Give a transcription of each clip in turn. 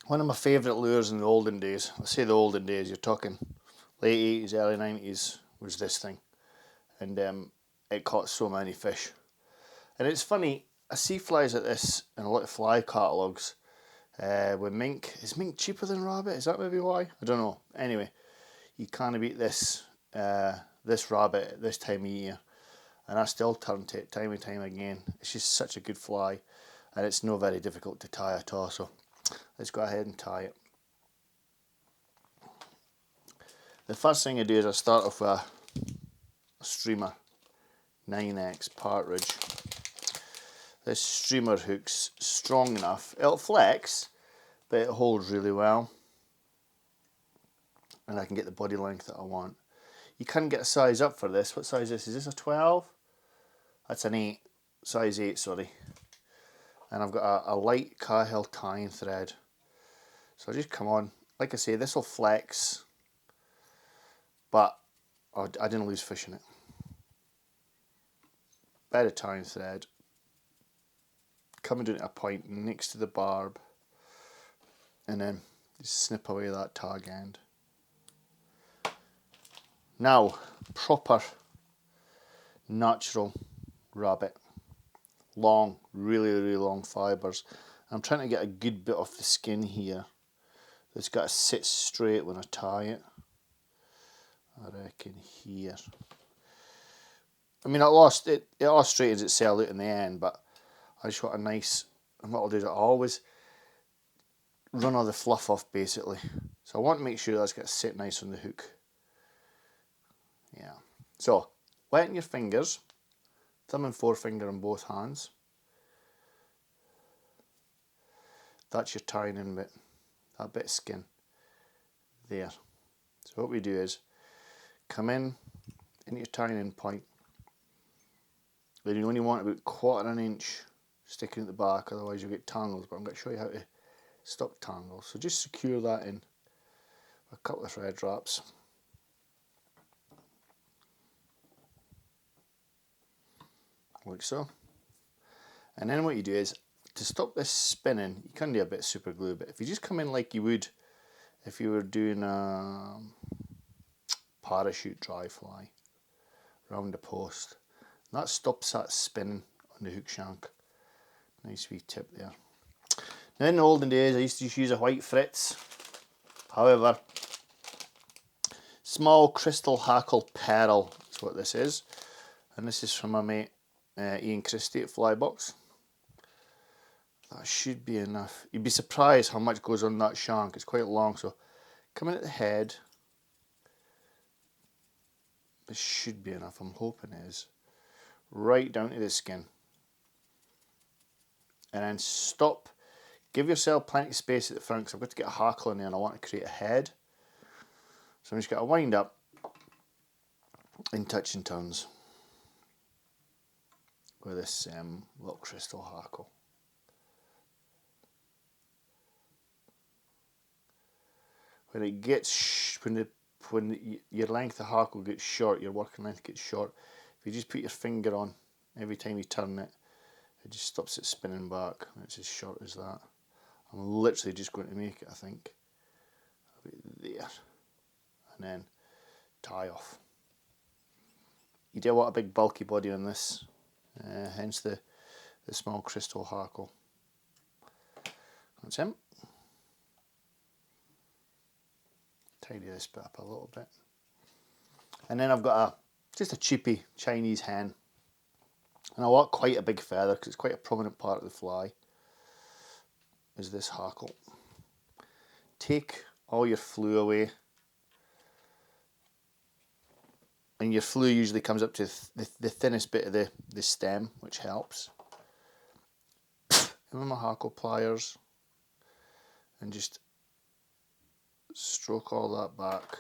One of my favourite lures in the olden days, I say the olden days, you're talking late 80s, early 90s, was this thing. And it caught so many fish. And it's funny, I see flies like this in a lot of fly catalogues. With mink, is mink cheaper than rabbit? Is that maybe why? I don't know. Anyway, you can't beat this this rabbit at this time of year. And I still turn to it time and time again. It's just such a good fly. And it's not very difficult to tie at all. So let's go ahead and tie it. The first thing I do is I start off with a streamer 9X partridge. This streamer hook's strong enough. It'll flex, but it holds really well. And I can get the body length that I want. You can get a size up for this. What size is this? Is this a 12? That's an 8. Size 8, sorry. And I've got a light Cahill tying thread. So I just come on. Like I say, this will flex, but I didn't lose fish in it. Bit of tying thread. Coming down to a point next to the barb. And then just snip away that tag end. Now, proper natural rabbit. Long, really, really long fibres. I'm trying to get a good bit off the skin here. It's got to sit straight when I tie it. I reckon here. I mean, it all straightens itself out in the end, but I just want a nice, and what I'll do is I'll always run all the fluff off basically. So I want to make sure that's got to sit nice on the hook. Yeah. So, wetting your fingers, thumb and forefinger on both hands. That's your tying in bit, that bit of skin. There. So what we do is come in into your tying in point. Then you only want about 1/4 inch sticking at the back, otherwise you'll get tangles, but I'm going to show you how to stop tangles. So just secure that in a couple of thread wraps. Like so. And then what you do is, to stop this spinning, you can do a bit of super glue, but if you just come in like you would if you were doing a parachute dry fly round the post, that stops that spinning on the hook shank. Nice wee tip there. Now in the olden days I used to just use a white Fritz. However, small crystal hackle pearl is what this is. And this is from my mate Ian Christie at Flybox. That should be enough. You'd be surprised how much goes on that shank. It's quite long, so coming at the head. This should be enough, I'm hoping it is. Right down to the skin. And then stop. Give yourself plenty of space at the front, because I've got to get a hackle in there and I want to create a head. So I'm just going to wind up in touch and turns with this little crystal hackle. When it gets, when your length of hackle gets short, your working length gets short, if you just put your finger on every time you turn it, it just stops it spinning back. It's as short as that. I'm literally just going to make it, I think, there, and then tie off. You do want a big bulky body on this, hence the small crystal hackle. That's him. Tidy this bit up a little bit. And then I've got just a cheapy Chinese hen. And I want quite a big feather because it's quite a prominent part of the fly. Is this hackle. Take all your flue away. And your flue usually comes up to the thinnest bit of the stem, which helps. And with my hackle pliers. And just stroke all that back.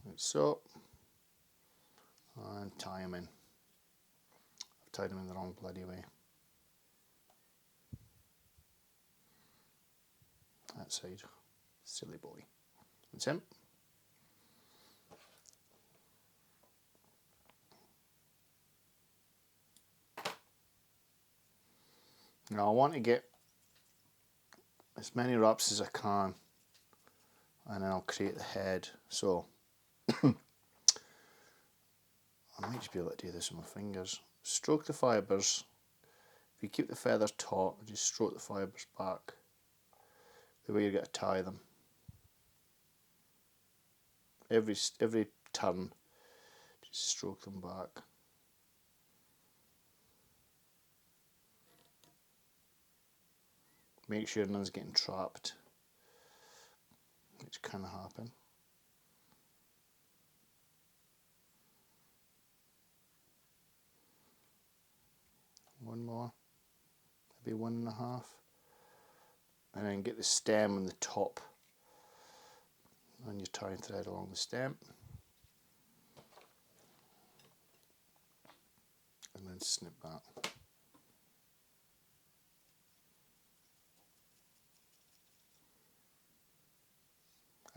Like so. And tie them in. I've tied them in the wrong bloody way. That side. Silly boy. That's him. Now I want to get as many wraps as I can, and then I'll create the head. So I might just be able to do this with my fingers. Stroke the fibres. If you keep the feathers taut, just stroke the fibres back the way you're going to tie them. Every turn, just stroke them back. Make sure none's getting trapped, which can happen. One more, maybe 1.5, and then get the stem on the top. Run your tying thread along the stem, and then snip that.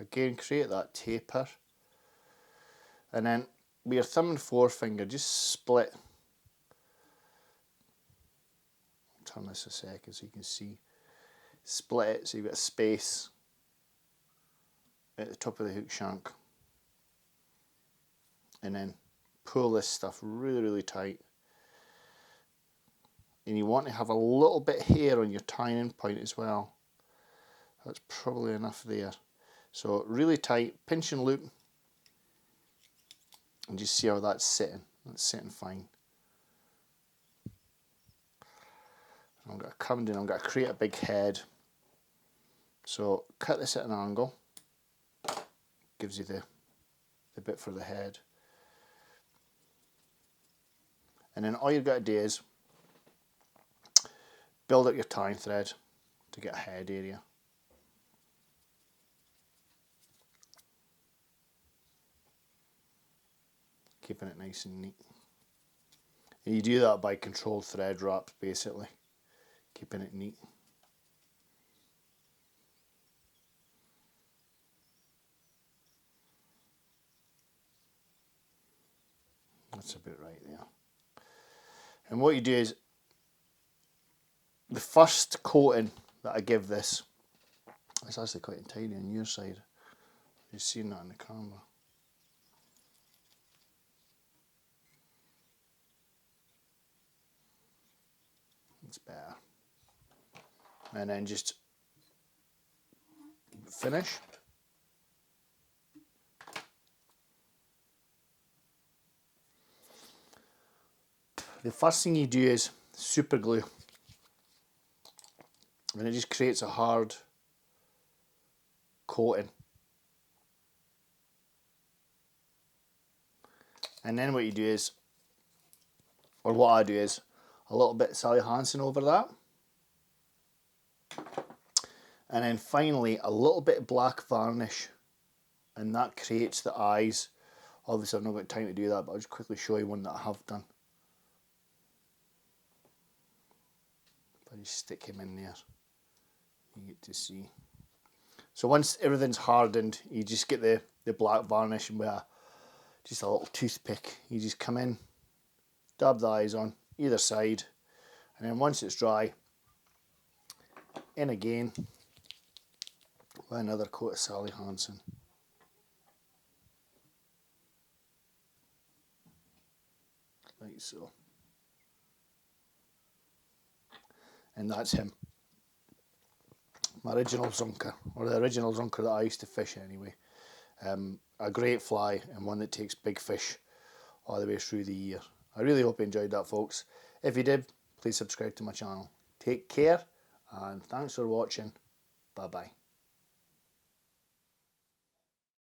Again, create that taper, and then with your thumb and forefinger, just split. Turn this a second so you can see. Split it so you've got a space at the top of the hook shank, and then pull this stuff really, really tight. And you want to have a little bit hair on your tying point as well. That's probably enough there. So really tight, pinch and loop, and just see how that's sitting. That's sitting fine. I'm going to come down, I'm going to create a big head. So cut this at an angle, gives you the bit for the head. And then all you've got to do is build up your tying thread to get a head area. Keeping it nice and neat. And you do that by controlled thread wrap, basically. Keeping it neat. That's a bit right there. And what you do is, the first coating that I give this, it's actually quite tiny on your side. You've seen that in the camera. It's better. And then just finish. The first thing you do is super glue, and it just creates a hard coating. And then what you do is, or what I do is, a little bit of Sally Hansen over that. And then finally a little bit of black varnish, and that creates the eyes. Obviously I've not got time to do that, but I'll just quickly show you one that I have done. If I just stick him in there, you get to see. So once everything's hardened, you just get the black varnish, and with just a little toothpick, you just come in, dab the eyes on either side, and then once it's dry, in again with another coat of Sally Hansen. Like so. And that's him. My original Zonker, or the original Zonker that I used to fish anyway. A great fly, and one that takes big fish all the way through the year. I really hope you enjoyed that, folks. If you did, please subscribe to my channel. Take care, and thanks for watching. Bye bye.